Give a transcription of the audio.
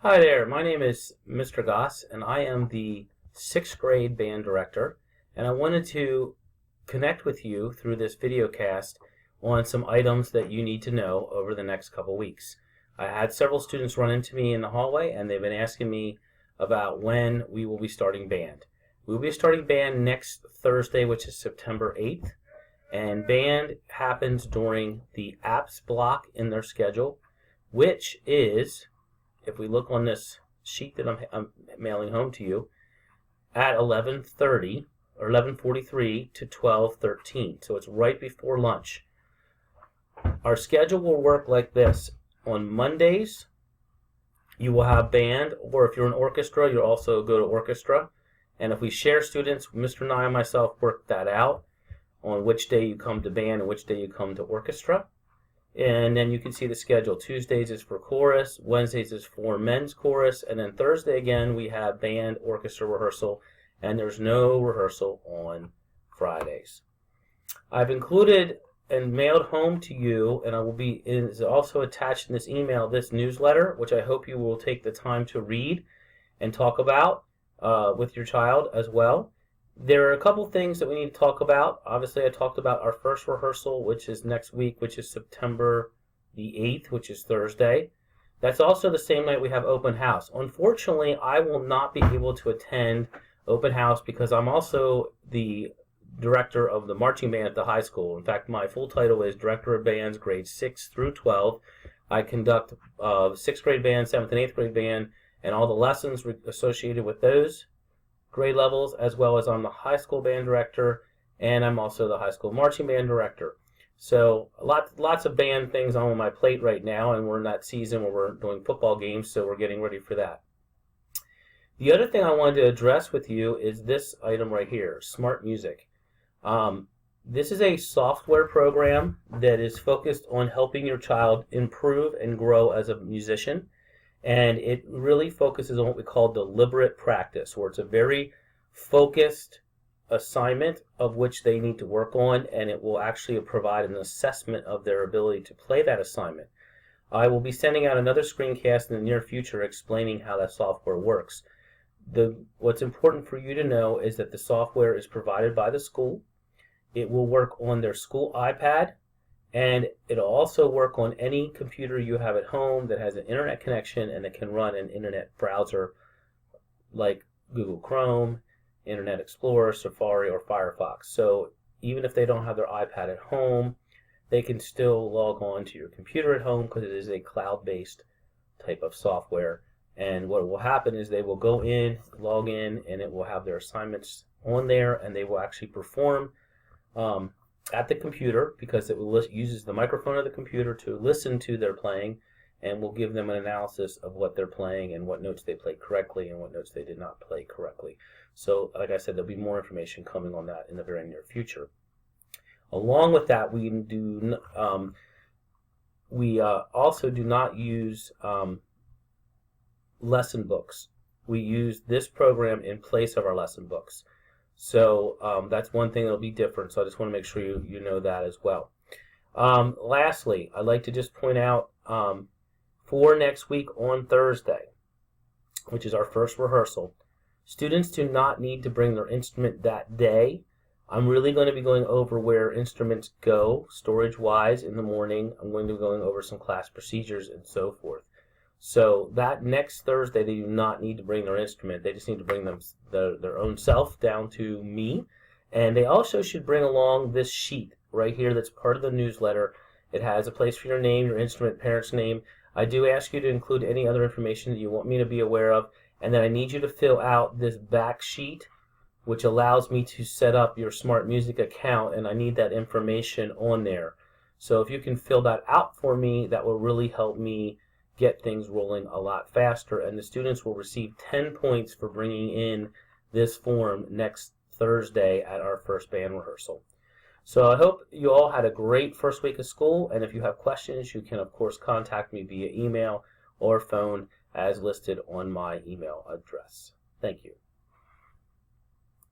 Hi there, my name is Mr. Goss, and I am the 6th grade band director, and I wanted to connect with you through this video cast on some items that you need to know over the next couple weeks. I had several students run into me in the hallway, and they've been asking me about when we will be starting band. We will be starting band next Thursday, which is September 8th, and band happens during the apps block in their schedule, which is, if we look on this sheet that I'm mailing home to you, at 11:30 or 11:43 to 12:13. So it's right before lunch. Our schedule will work like this. On Mondays, you will have band, or if you're an orchestra, you'll also go to orchestra. And if we share students, Mr. Nye and myself work that out on which day you come to band and which day you come to orchestra. And then you can see the schedule. Tuesdays is for chorus, Wednesdays is for men's chorus, and then Thursday again we have band orchestra rehearsal, and there's no rehearsal on Fridays. I've included and mailed home to you, and is also attached in this email, this newsletter, which I hope you will take the time to read and talk about with your child as well. There are a couple things that we need to talk about. Obviously, I talked about our first rehearsal, which is next week, which is September the 8th, which is Thursday. That's also the same night we have open house. Unfortunately, I will not be able to attend open house because I'm also the director of the marching band at the high school. In fact, my full title is Director of Bands, grades 6 through 12. I conduct 6th grade band, 7th and 8th grade band, and all the lessons associated with those grade levels, as well as I'm the high school band director, and I'm also the high school marching band director. So lots of band things on my plate right now, and we're in that season where we're doing football games, so we're getting ready for that. The other thing I wanted to address with you is this item right here, Smart Music. This is a software program that is focused on helping your child improve and grow as a musician. And it really focuses on what we call deliberate practice, where it's a very focused assignment of which they need to work on, and it will actually provide an assessment of their ability to play that assignment. I will be sending out another screencast in the near future explaining how that software works. What's important for you to know is that the software is provided by the school. It will work on their school iPad, and it'll also work on any computer you have at home that has an internet connection and that can run an internet browser like Google Chrome, Internet Explorer, Safari, or Firefox. So even if they don't have their iPad at home, they can still log on to your computer at home because it is a cloud-based type of software. And what will happen is they will go in, log in, and it will have their assignments on there, and they will actually perform at the computer, because it uses the microphone of the computer to listen to their playing, and will give them an analysis of what they're playing and what notes they played correctly and what notes they did not play correctly. So like I said, there'll be more information coming on that in the very near future. Along with that, we also do not use lesson books. We use this program in place of our lesson books. So that's one thing that'll be different, so I just want to make sure you know that as well. Lastly, I'd like to just point out for next week on Thursday, which is our first rehearsal, students do not need to bring their instrument that day. I'm really going to be going over where instruments go storage-wise in the morning. I'm going to be going over some class procedures and so forth. So that next Thursday, they do not need to bring their instrument. They just need to bring their own self down to me. And they also should bring along this sheet right here that's part of the newsletter. It has a place for your name, your instrument, parent's name. I do ask you to include any other information that you want me to be aware of. And then I need you to fill out this back sheet, which allows me to set up your Smart Music account, and I need that information on there. So if you can fill that out for me, that will really help me get things rolling a lot faster, and the students will receive 10 points for bringing in this form next Thursday at our first band rehearsal. So I hope you all had a great first week of school, and if you have questions, you can of course contact me via email or phone as listed on my email address. Thank you.